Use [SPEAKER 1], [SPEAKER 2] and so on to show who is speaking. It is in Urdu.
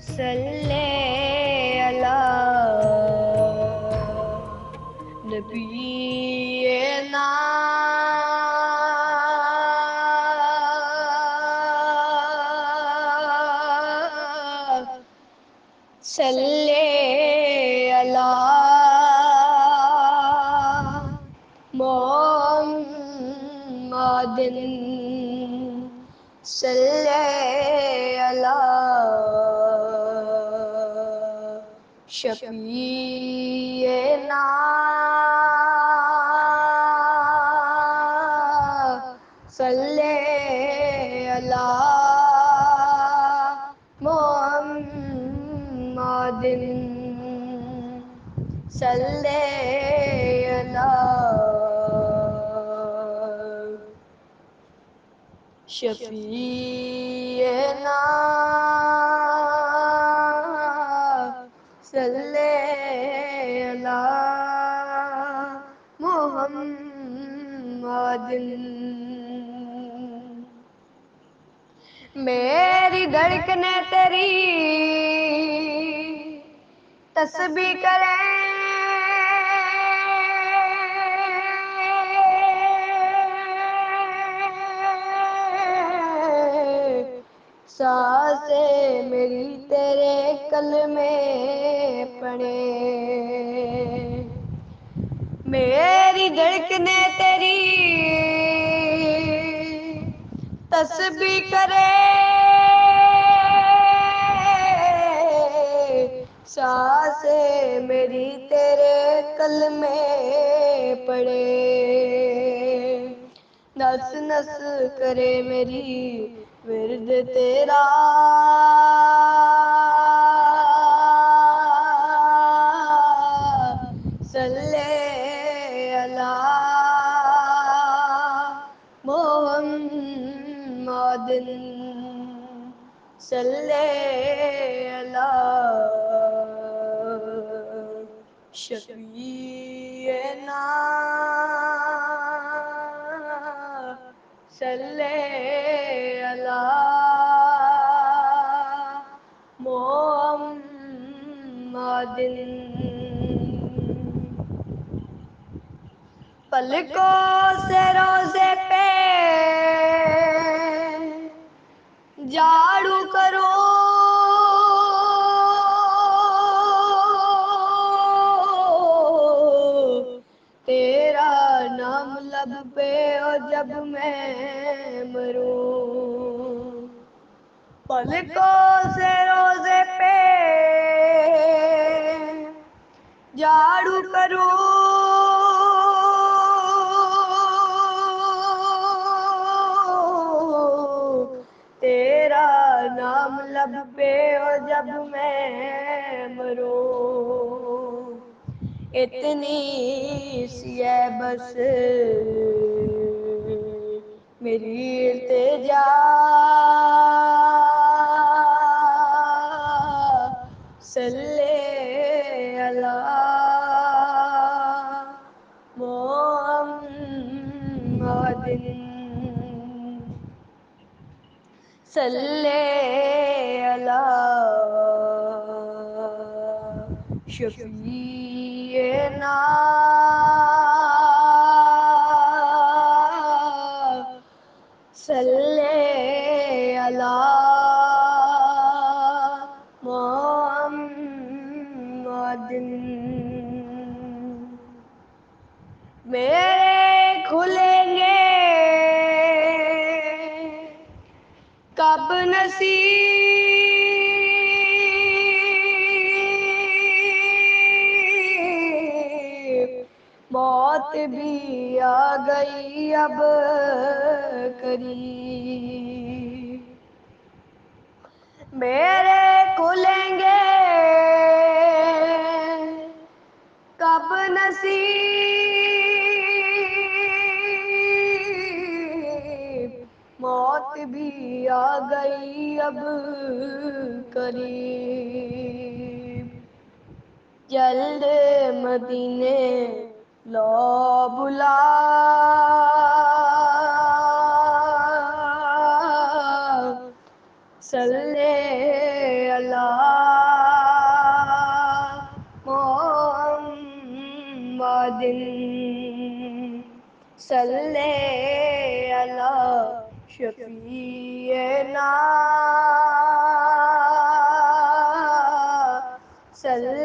[SPEAKER 1] صلی علی نبینا صلی علی محمد صلی علی شفیعنا صلی علی محمد صلی علی شفیعنا صلی علی محمد میری دھڑکنیں تیری تسبیح کریں سانسیں میری تیرے کلمے پڑھیں میری دھڑکنیں تیری تسبیح کرے سانسیں میری تیرے کلمے پڑھے نس نس کرے میری ورد تیرا صلی علی محمد صلی علی شفیعنا صلی علی محمد پلکوں سے روزے پہ جھاڑو کرو تیرا نام لب پہ ہو جب میں مروں پلکوں سے روزے پہ جھاڑو کرو تیرا نام لب پہ ہو جب میں مروں اتنی سی ہے بس میری التجا صلی علی محمد صلی علی شفیعنا صلی علی محمد میرے کھلیں گے کب نصیب موت بھی آ گئی اب قریب میرے کھلیں گے کب نصیب موت بھی آ گئی اب قریب جلد مدینے لو بلا صلی علی محمد صلی علی شفیعنا صلی